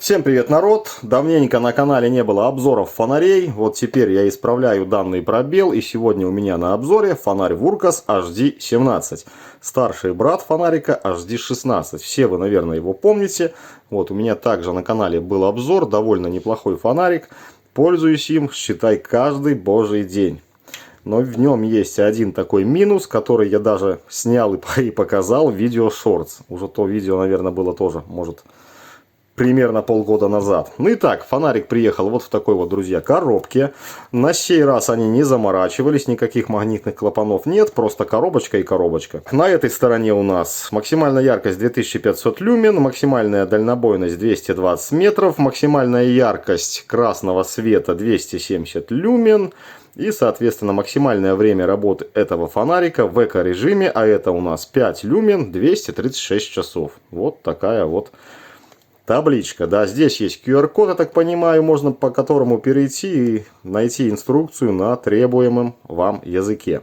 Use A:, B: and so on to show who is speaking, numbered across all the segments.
A: Всем привет, народ! Давненько на канале не было обзоров фонарей. Вот теперь я исправляю данный пробел. И сегодня у меня на обзоре фонарь Wurkas HD17. Старший брат фонарика HD16. Все вы, наверное, его помните. Вот у меня также на канале был обзор. Довольно неплохой фонарик. Пользуюсь им, считай, каждый божий день. Но в нем есть один такой минус, который я даже снял и показал в видео Shorts. Уже то видео, наверное, было тоже, может, примерно полгода назад. Ну и так, фонарик приехал вот в такой вот, друзья, коробке. На сей раз они не заморачивались, никаких магнитных клапанов нет, просто коробочка и коробочка. На этой стороне у нас максимальная яркость 2500 люмен, максимальная дальнобойность 220 метров, максимальная яркость красного света 270 люмен. И, соответственно, максимальное время работы этого фонарика в эко-режиме, а это у нас 5 люмен, 236 часов. Вот такая вот табличка. Да, здесь есть QR-код, я так понимаю, можно по которому перейти и найти инструкцию на требуемом вам языке.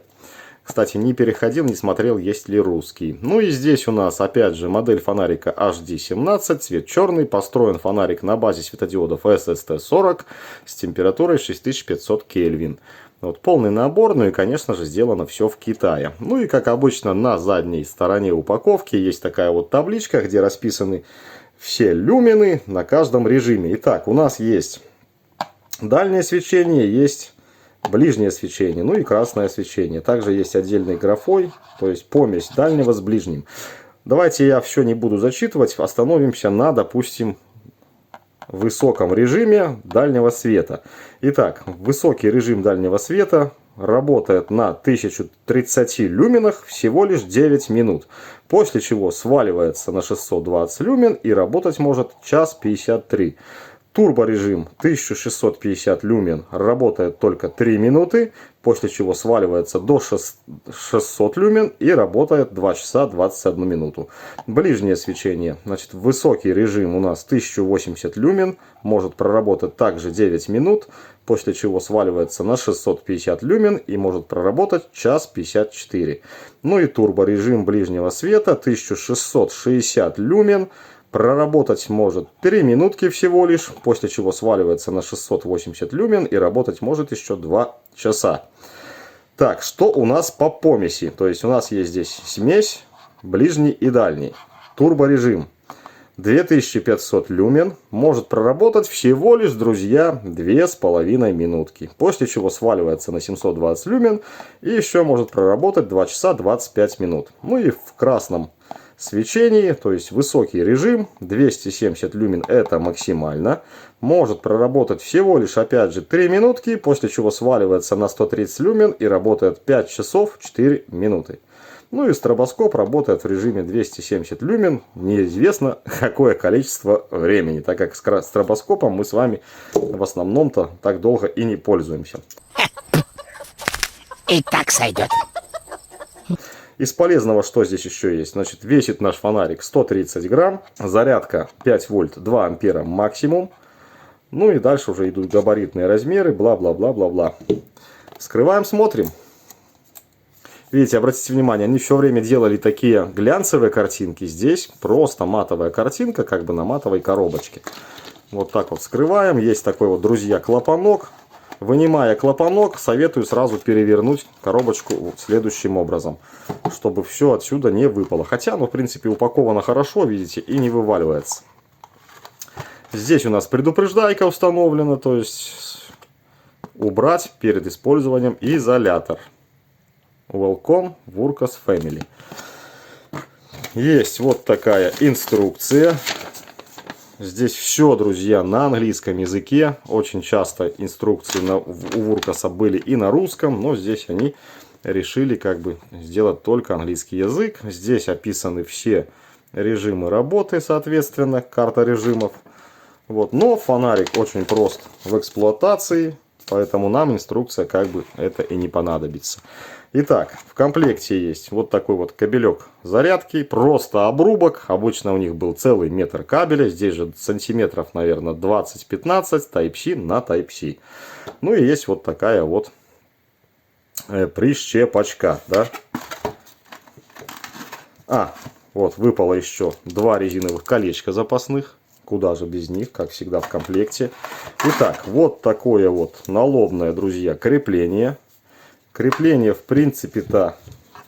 A: Кстати, не переходил, не смотрел, есть ли русский. Ну и здесь у нас, опять же, модель фонарика HD17, цвет черный. Построен фонарик на базе светодиодов SST40 с температурой 6500 Кельвин. Вот полный набор, ну и, конечно же, сделано все в Китае. Ну и, как обычно, на задней стороне упаковки есть такая вот табличка, где расписаны все люмены на каждом режиме. Итак, у нас есть дальнее свечение, есть ближнее свечение, ну и красное свечение. Также есть отдельный графой, то есть помесь дальнего с ближним. Давайте я все не буду зачитывать, остановимся на, допустим, высоком режиме дальнего света. Итак, высокий режим дальнего света работает на 1030 люменах всего лишь 9 минут. После чего сваливается на 620 люмен и работать может час 53. Турборежим 1650 люмен работает только 3 минуты, после чего сваливается до 600 люмен и работает 2 часа 21 минуту. Ближнее свечение, значит, высокий режим у нас 1080 люмен, может проработать также 9 минут, после чего сваливается на 650 люмен и может проработать час 54. Ну и турборежим ближнего света 1660 люмен. Проработать может 3 минутки всего лишь, после чего сваливается на 680 люмен и работать может еще 2 часа. Так, что у нас по помеси? То есть у нас есть здесь смесь, ближний и дальний. Турборежим 2500 люмен, может проработать всего лишь, друзья, 2,5 минутки. После чего сваливается на 720 люмен и еще может проработать 2 часа 25 минут. Ну и в красном свечении, то есть высокий режим, 270 люмен это максимально, может проработать всего лишь, опять же, 3 минутки, после чего сваливается на 130 люмен и работает 5 часов 4 минуты. Ну и стробоскоп работает в режиме 270 люмен, неизвестно какое количество времени, так как с стробоскопом мы с вами в основном-то так долго и не пользуемся.
B: И так сойдет.
A: Из полезного, что здесь еще есть? Значит, весит наш фонарик 130 грамм. Зарядка 5 вольт, 2 ампера максимум. Ну и дальше уже идут габаритные размеры, бла-бла-бла-бла-бла. Скрываем, смотрим. Видите, обратите внимание, они все время делали такие глянцевые картинки. Здесь просто матовая картинка, как бы на матовой коробочке. Вот так вот скрываем. Есть такой вот, друзья, клапанок. Вынимая клапанок, советую сразу перевернуть коробочку следующим образом, чтобы все отсюда не выпало. Хотя, ну, в принципе, упаковано хорошо, видите, и не вываливается. Здесь у нас предупреждайка установлена, то есть убрать перед использованием изолятор. Welcome Wurkas Family. Есть вот такая инструкция. Здесь все, друзья, на английском языке. Очень часто инструкции у Wurkas были и на русском, но здесь они решили как бы сделать только английский язык. Здесь описаны все режимы работы, соответственно, карта режимов. Вот. Но фонарик очень прост в эксплуатации, поэтому нам инструкция как бы это и не понадобится. Итак, в комплекте есть вот такой вот кабелек зарядки, просто обрубок. Обычно у них был целый метр кабеля, здесь же сантиметров, наверное, 20-15, Type-C на Type-C. Ну и есть вот такая вот прищепочка, да. Вот выпало еще 2 резиновых колечка запасных. Куда же без них, как всегда в комплекте. Итак, вот такое вот налобное, друзья, крепление. Крепление, в принципе-то,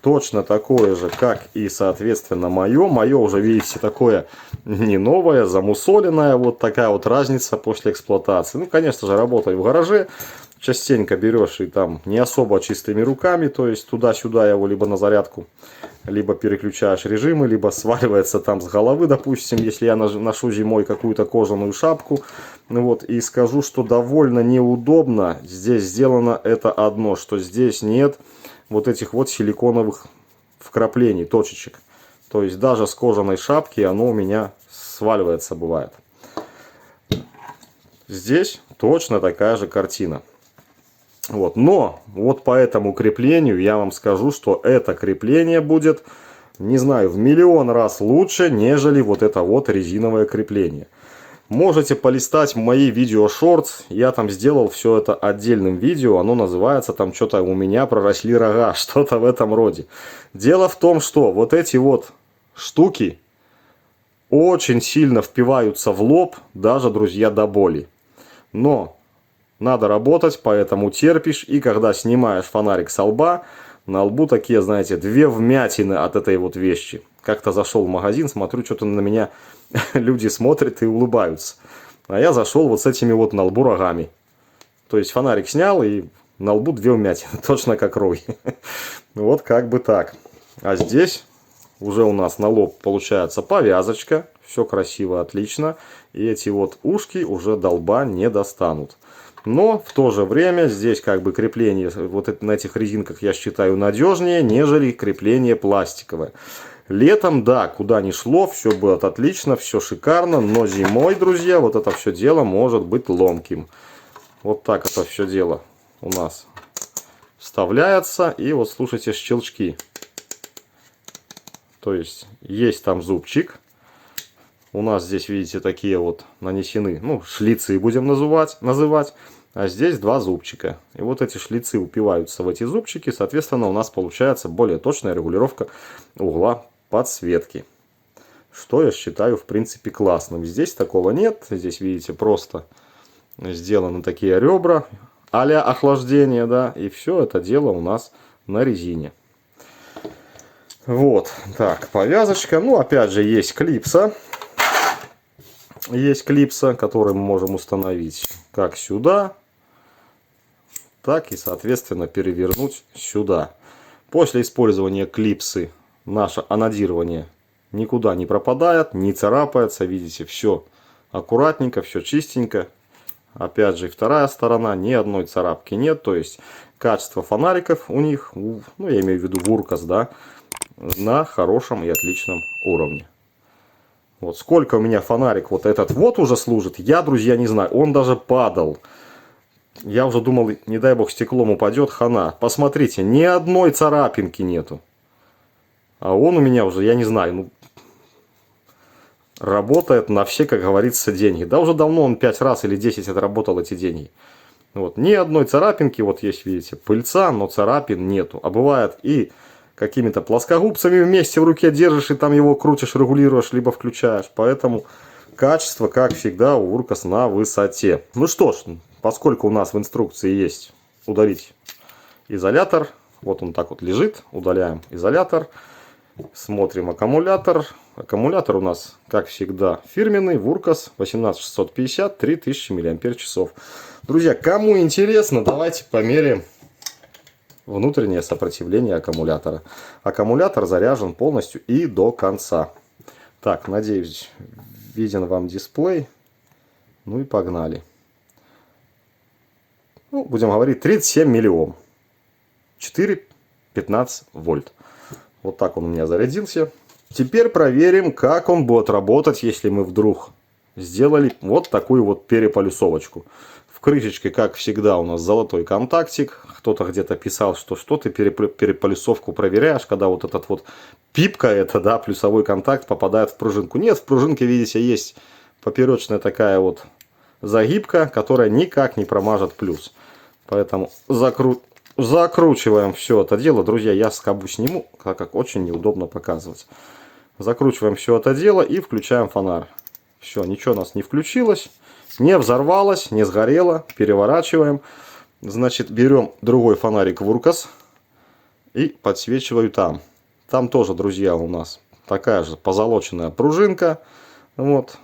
A: точно такое же, как и, соответственно, мое. Мое уже, видите, такое не новое, замусоленное. Вот такая вот разница после эксплуатации. Ну, конечно же, работать в гараже. Частенько берешь и там не особо чистыми руками. То есть, туда-сюда его либо на зарядку, либо переключаешь режимы, либо сваливается там с головы, допустим, если я ношу зимой какую-то кожаную шапку. Вот, и скажу, что довольно неудобно. Здесь сделано это одно, что здесь нет вот этих вот силиконовых вкраплений, точечек. То есть даже с кожаной шапки оно у меня сваливается, бывает. Здесь точно такая же картина. Вот. Но вот по этому креплению я вам скажу, что это крепление будет, не знаю, в миллион раз лучше, нежели вот это вот резиновое крепление. Можете полистать мои видео шортс, я там сделал все это отдельным видео, оно называется там что-то «У меня проросли рога», что-то в этом роде. Дело в том, что вот эти вот штуки очень сильно впиваются в лоб, даже, друзья, до боли. Но надо работать, поэтому терпишь, и когда снимаешь фонарик со лба, на лбу такие, знаете, две вмятины от этой вот вещи. Как-то зашел в магазин, смотрю, что-то на меня люди смотрят и улыбаются. А я зашел вот с этими вот на лбу рогами. То есть фонарик снял, и на лбу две вмятины, точно как роги. Вот как бы так. А здесь уже у нас на лоб получается повязочка. Все красиво, отлично. И эти вот ушки уже до лба не достанут. Но в то же время здесь как бы крепление вот на этих резинках я считаю надежнее, нежели крепление пластиковое. Летом, да, куда ни шло, все будет отлично, все шикарно, но зимой, друзья, вот это все дело может быть ломким. Вот так это все дело у нас вставляется, и вот слушайте щелчки. То есть там зубчик. У нас здесь, видите, такие вот нанесены, ну, шлицы будем называть. А здесь два зубчика. И вот эти шлицы упиваются в эти зубчики. Соответственно, у нас получается более точная регулировка угла подсветки. Что я считаю, в принципе, классным. Здесь такого нет. Здесь, видите, просто сделаны такие ребра а-ля охлаждение, да. И все это дело у нас на резине. Вот. Так, повязочка. Ну, опять же, есть клипса. Есть клипса, который мы можем установить как сюда, так и, соответственно, перевернуть сюда. После использования клипсы наше анодирование никуда не пропадает, не царапается. Видите, все аккуратненько, все чистенько. Опять же, вторая сторона, ни одной царапки нет. То есть, качество фонариков у них, ну, я имею в виду Вуркас, да, на хорошем и отличном уровне. Вот сколько у меня фонарик вот этот вот уже служит, я, друзья, не знаю. Он даже падал. Я уже думал, не дай бог, стеклом упадет, хана. Посмотрите, ни одной царапинки нету. А он у меня уже, я не знаю, ну, работает на все, как говорится, деньги. Да уже давно он 5 раз или 10 отработал эти деньги. Вот, ни одной царапинки, вот есть, видите, пыльца, но царапин нету. А бывает и какими-то плоскогубцами вместе в руке держишь и там его крутишь, регулируешь, либо включаешь. Поэтому качество, как всегда, у Вуркас на высоте. Ну что ж, поскольку у нас в инструкции есть удалить изолятор, вот он так вот лежит, удаляем изолятор, смотрим аккумулятор. Аккумулятор у нас, как всегда, фирменный, Вуркас 18650, 3000 мАч. Друзья, кому интересно, давайте померяем внутреннее сопротивление аккумулятора. Аккумулятор заряжен полностью и до конца. Так, надеюсь, виден вам дисплей. Ну и погнали. Ну, будем говорить, 37 миллиом. 4,15 вольт. Вот так он у меня зарядился. Теперь проверим, как он будет работать, если мы вдруг сделали вот такую вот переполюсовочку. В крышечке, как всегда, у нас золотой контактик. Кто-то где-то писал, что ты переполюсовку проверяешь, когда вот этот вот пипка, это, да, плюсовой контакт попадает в пружинку. Нет, в пружинке, видите, есть поперечная такая вот загибка, которая никак не промажет плюс. Поэтому закручиваем все это дело. Друзья, я скобу сниму, так как очень неудобно показывать. Закручиваем все это дело и включаем фонарь. Все, ничего у нас не включилось, не взорвалось, не сгорело. Переворачиваем. Значит, берем другой фонарик Вуркас и подсвечиваю там. Там тоже, друзья, у нас такая же позолоченная пружинка. Вот.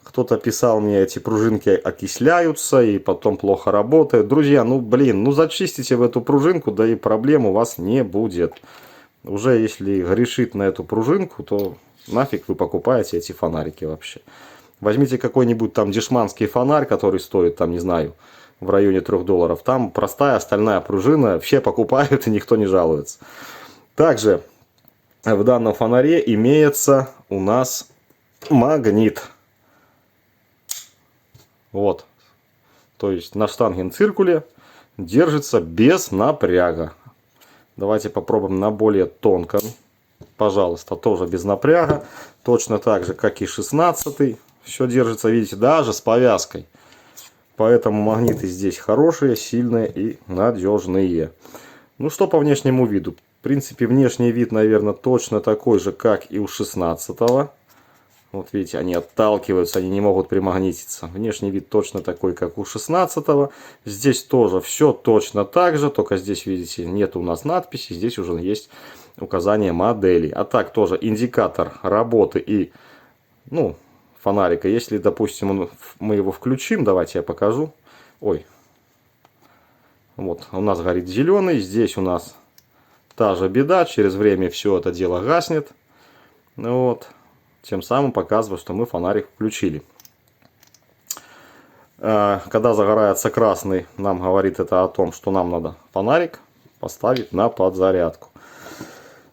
A: Кто-то писал мне, эти пружинки окисляются и потом плохо работают. Друзья, ну блин, ну зачистите в эту пружинку, да и проблем у вас не будет. Уже если грешит на эту пружинку, то нафиг вы покупаете эти фонарики вообще. Возьмите какой-нибудь там дешманский фонарь, который стоит, там, не знаю, в районе $3. Там простая стальная пружина, все покупают и никто не жалуется. Также в данном фонаре имеется у нас магнит. Вот. То есть на штангенциркуле держится без напряга. Давайте попробуем на более тонком. Пожалуйста, тоже без напряга. Точно так же, как и 16-й. Все держится, видите, даже с повязкой. Поэтому магниты здесь хорошие, сильные и надежные. Ну что по внешнему виду? В принципе, внешний вид, наверное, точно такой же, как и у 16-го. Вот видите, они отталкиваются, они не могут примагнититься. Внешний вид точно такой, как у 16-го. Здесь тоже все точно так же, только здесь, видите, нет у нас надписи, здесь уже есть указание модели. А так тоже индикатор работы и, ну, фонарика. Если, допустим, мы его включим, давайте я покажу. Ой, вот у нас горит зеленый, здесь у нас та же беда, через время все это дело гаснет. Вот. Тем самым показывает, что мы фонарик включили. Когда загорается красный, нам говорит это о том, что нам надо фонарик поставить на подзарядку.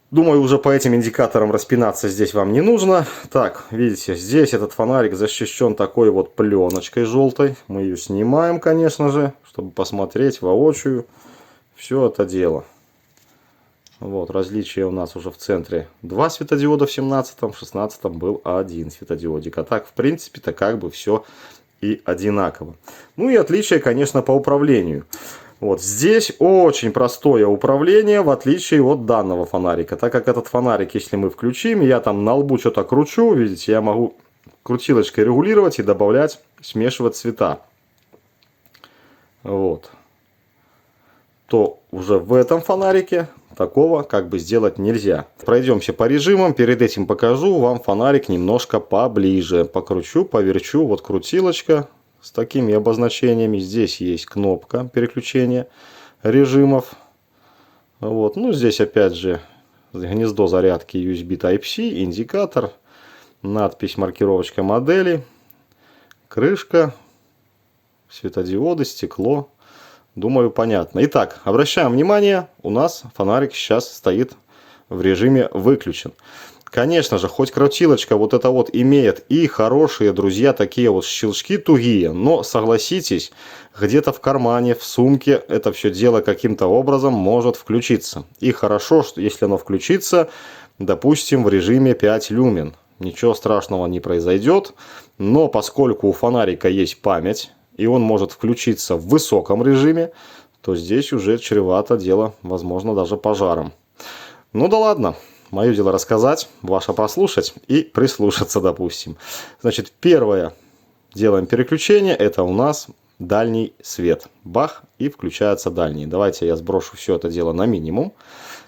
A: Думаю, уже по этим индикаторам распинаться здесь вам не нужно. Так, видите, здесь этот фонарик защищен такой вот пленочкой желтой. Мы ее снимаем, конечно же, чтобы посмотреть воочию все это дело. Вот, различие у нас уже в центре 2 светодиода в 17-м, в 16-м был 1 светодиодик. А так, в принципе-то, как бы все и одинаково. Ну и отличие, конечно, по управлению. Вот здесь очень простое управление, в отличие от данного фонарика. Так как этот фонарик, если мы включим, я там на лбу что-то кручу, видите, я могу крутилочкой регулировать и добавлять, смешивать цвета. Вот. То уже в этом фонарике такого как бы сделать нельзя. Пройдемся по режимам. Перед этим покажу вам фонарик немножко поближе. Покручу, поверчу. Вот крутилочка с такими обозначениями. Здесь есть кнопка переключения режимов. Вот. Ну, здесь опять же гнездо зарядки USB Type-C, индикатор, надпись, маркировочка модели, крышка, светодиоды, стекло. Думаю, понятно. Итак, обращаем внимание, у нас фонарик сейчас стоит в режиме выключен. Конечно же, хоть крутилочка вот это вот имеет и хорошие, друзья, такие вот щелчки тугие, но согласитесь, где-то в кармане, в сумке это все дело каким-то образом может включиться. И хорошо, что если оно включится, допустим, в режиме 5 люмен. Ничего страшного не произойдет, но поскольку у фонарика есть память, и он может включиться в высоком режиме, то здесь уже чревато дело, возможно, даже пожаром. Ну да ладно, мое дело рассказать, ваше послушать и прислушаться, допустим. Значит, первое, делаем переключение, это у нас дальний свет. Бах, и включается дальний. Давайте я сброшу все это дело на минимум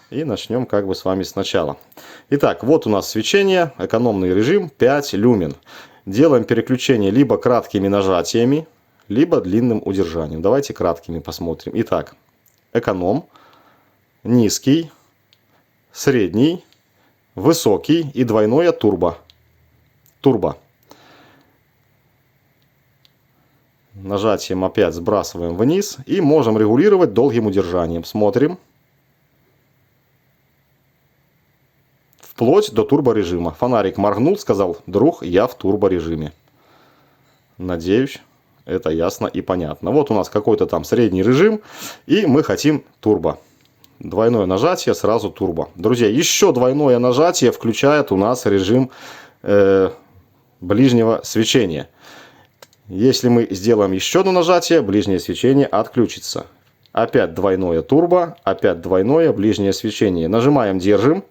A: и начнем как бы с вами сначала. Итак, вот у нас свечение, экономный режим 5 люмен. Делаем переключение либо краткими нажатиями, либо длинным удержанием. Давайте краткими посмотрим. Итак, эконом, низкий, средний, высокий и двойное турбо. Турбо. Нажатием опять сбрасываем вниз и можем регулировать долгим удержанием. Смотрим. Вплоть до турборежима. Фонарик моргнул, сказал: друг, я в турборежиме. Надеюсь, это ясно и понятно. Вот у нас какой-то там средний режим, и мы хотим турбо. Двойное нажатие, сразу турбо. Друзья, еще двойное нажатие включает у нас режим ближнего свечения. Если мы сделаем еще одно нажатие, ближнее свечение отключится. Опять двойное турбо, опять двойное ближнее свечение. Нажимаем, держим.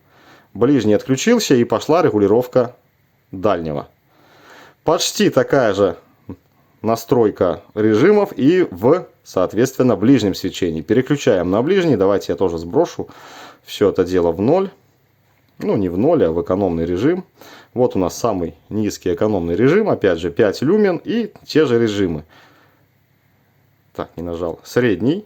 A: Ближний отключился и пошла регулировка дальнего. Почти такая же настройка режимов и в, соответственно, ближнем свечении. Переключаем на ближний. Давайте я тоже сброшу все это дело в ноль. Ну, не в ноль, а в экономный режим. Вот у нас самый низкий экономный режим. Опять же, 5 люмен и те же режимы. Так, не нажал. Средний.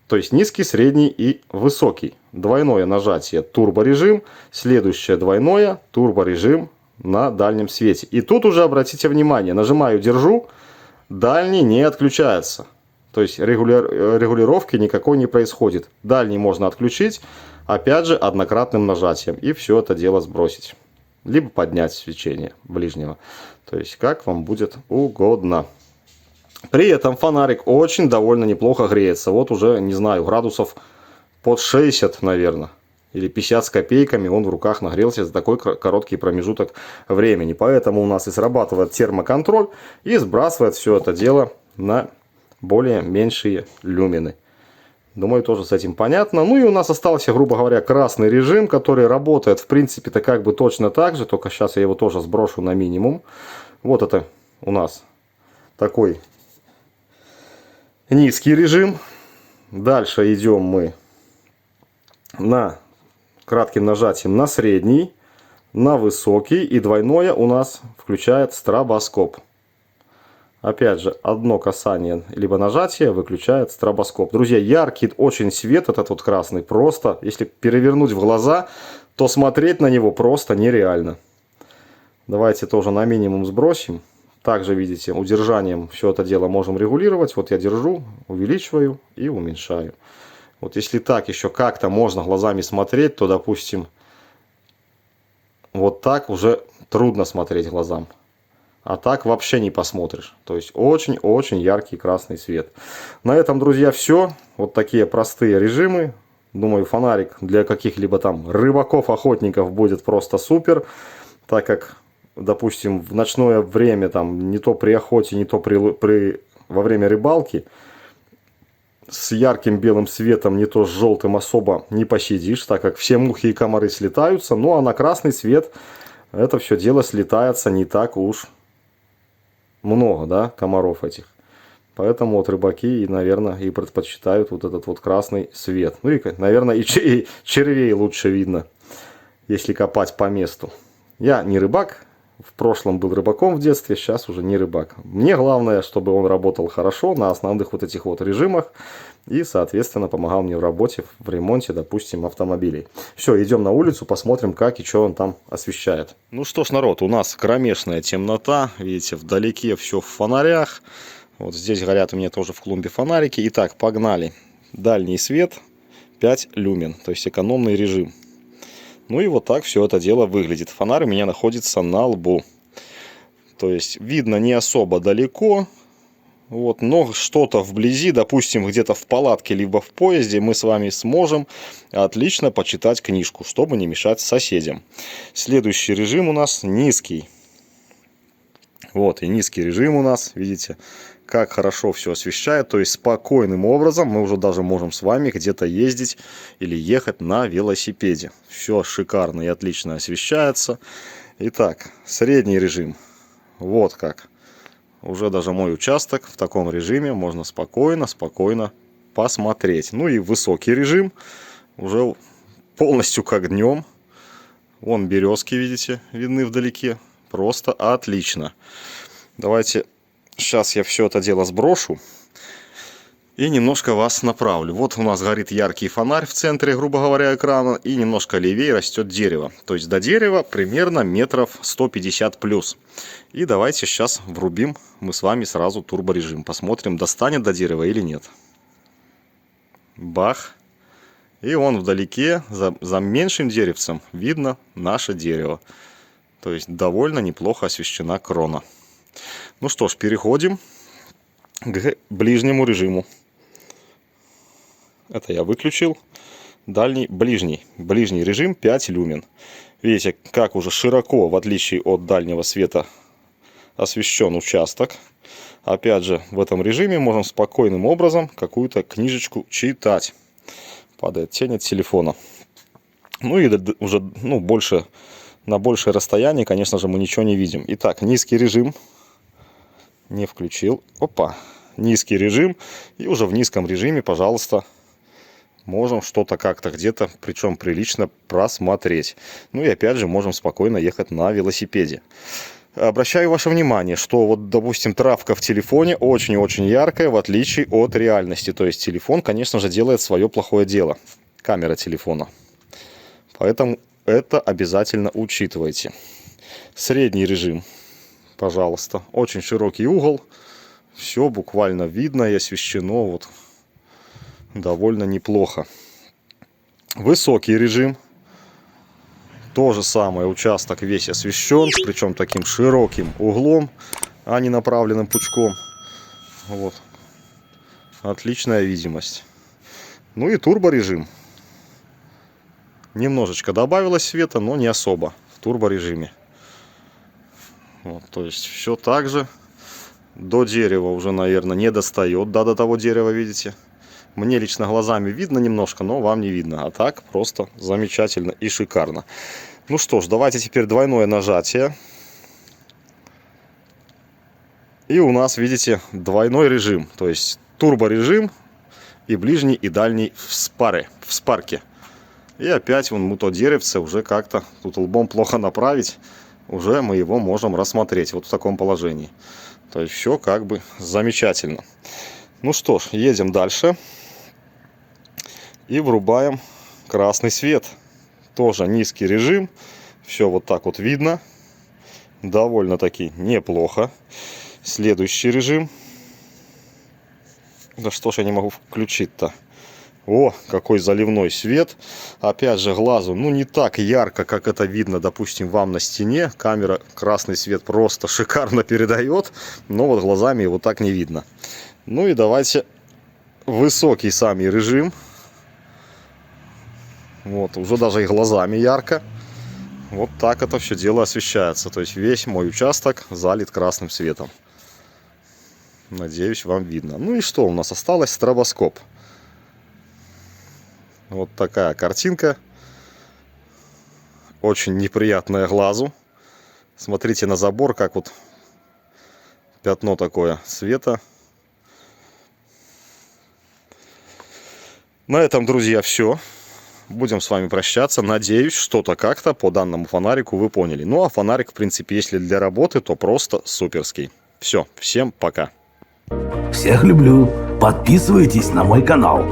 A: То есть низкий, средний и высокий. Двойное нажатие турборежим. Следующее двойное турборежим на дальнем свете. И тут уже обратите внимание. Нажимаю, держу. Дальний не отключается. То есть регулировки никакой не происходит. Дальний можно отключить. Опять же однократным нажатием. И все это дело сбросить. Либо поднять свечение ближнего. То есть как вам будет угодно. При этом фонарик очень довольно неплохо греется. Вот уже, не знаю, градусов под 60, наверное. Или 50 с копейками он в руках нагрелся за такой короткий промежуток времени. Поэтому у нас и срабатывает термоконтроль. И сбрасывает все это дело на более меньшие люмины. Думаю, тоже с этим понятно. Ну и у нас остался, грубо говоря, красный режим, который работает, в принципе-то, как бы точно так же. Только сейчас я его тоже сброшу на минимум. Вот это у нас такой низкий режим. Дальше идем мы на кратким нажатием на средний, на высокий. И двойное у нас включает стробоскоп. Опять же, одно касание, либо нажатие выключает стробоскоп. Друзья, яркий очень свет этот вот красный. Просто, если перевернуть в глаза, то смотреть на него просто нереально. Давайте тоже на минимум сбросим. Также, видите, удержанием все это дело можем регулировать. Вот я держу, увеличиваю и уменьшаю. Вот если так еще как-то можно глазами смотреть, то, допустим, вот так уже трудно смотреть глазам. А так вообще не посмотришь. То есть очень-очень яркий красный свет. На этом, друзья, все. Вот такие простые режимы. Думаю, фонарик для каких-либо там рыбаков, охотников будет просто супер. Так как, допустим, в ночное время, там, не то при охоте, не то во время рыбалки, с ярким белым светом, не то с желтым особо не посидишь, так как все мухи и комары слетаются. Ну а на красный свет это все дело слетается не так уж много, да, комаров этих. Поэтому вот рыбаки, наверное, и предпочитают вот этот вот красный свет. Ну и, наверное, и червей лучше видно, если копать по месту. Я не рыбак, в прошлом был рыбаком в детстве, сейчас уже не рыбак. Мне главное, чтобы он работал хорошо на основных вот этих вот режимах и, соответственно, помогал мне в работе, в ремонте, допустим, автомобилей. Все, идем на улицу, посмотрим, как и что он там освещает. Ну что ж, народ, у нас кромешная темнота, видите, вдалеке все в фонарях. Вот здесь горят у меня тоже в клумбе фонарики. Итак, погнали. Дальний свет 5 люмен, то есть экономный режим. Ну и вот так все это дело выглядит. Фонарь у меня находится на лбу. То есть видно не особо далеко. Вот, но что-то вблизи, допустим, где-то в палатке, либо в поезде, мы с вами сможем отлично почитать книжку, чтобы не мешать соседям. Следующий режим у нас низкий. Вот, и низкий режим у нас, видите, как хорошо все освещает. То есть спокойным образом мы уже даже можем с вами где-то ездить или ехать на велосипеде. Все шикарно и отлично освещается. Итак, средний режим. Вот как. Уже даже мой участок в таком режиме можно спокойно посмотреть. Ну и высокий режим. Уже полностью как днем. Вон березки, видите, видны вдалеке. Просто отлично. Давайте сейчас я все это дело сброшу и немножко вас направлю. Вот у нас горит яркий фонарь в центре, грубо говоря, экрана. И немножко левее растет дерево. То есть до дерева примерно метров 150 плюс. И давайте сейчас врубим мы с вами сразу турборежим. Посмотрим, достанет до дерева или нет. Бах. И вон вдалеке, за меньшим деревцем, видно наше дерево. То есть довольно неплохо освещена крона. Ну что ж, переходим к ближнему режиму. Это я выключил. Дальний, ближний. Ближний режим 5 люмен. Видите, как уже широко, в отличие от дальнего света, освещен участок. Опять же, в этом режиме можем спокойным образом какую-то книжечку читать. Падает тень от телефона. Ну и уже больше на большее расстояние, конечно же, мы ничего не видим. Итак, низкий режим. Не включил. Опа. Низкий режим. И уже в низком режиме, пожалуйста, можем что-то как-то где-то, причем прилично, просмотреть. Ну и опять же, можем спокойно ехать на велосипеде. Обращаю ваше внимание, что вот, допустим, травка в телефоне очень-очень яркая, в отличие от реальности. То есть телефон, конечно же, делает свое плохое дело. Камера телефона. Поэтому это обязательно учитывайте. Средний режим, пожалуйста. Очень широкий угол. Все буквально видно и освещено вот довольно неплохо. Высокий режим. То же самое, участок весь освещен, причем таким широким углом, а не направленным пучком. Вот. Отличная видимость. Ну и турборежим. Немножечко добавилось света, но не особо в турборежиме. Вот, то есть все так же. До дерева уже, наверное, не достает. Да, до того дерева, видите. Мне лично глазами видно немножко, но вам не видно. А так просто замечательно и шикарно. Ну что ж, давайте теперь двойное нажатие. И у нас, видите, двойной режим. То есть турборежим и ближний, и дальний в спарке. И опять вон то деревце уже как-то тут лбом плохо направить. Уже мы его можем рассмотреть вот в таком положении. То есть все как бы замечательно. Ну что ж, едем дальше. И врубаем красный свет. Тоже низкий режим. Все вот так вот видно. Довольно-таки неплохо. Следующий режим. Да что ж я не могу включить-то? О, какой заливной свет. Опять же, глазу, ну, не так ярко, как это видно, допустим, вам на стене. Камера красный свет просто шикарно передает. Но вот глазами его так не видно. Ну и давайте высокий самый режим. Вот, уже даже и глазами ярко. Вот так это все дело освещается. То есть весь мой участок залит красным светом. Надеюсь, вам видно. Ну и что у нас осталось? Стробоскоп. Вот такая картинка. Очень неприятная глазу. Смотрите на забор, как вот пятно такое света. На этом, друзья, все. Будем с вами прощаться. Надеюсь, что-то как-то по данному фонарику вы поняли. Ну а фонарик, в принципе, если для работы, то просто суперский. Все, всем пока.
B: Всех люблю. Подписывайтесь на мой канал.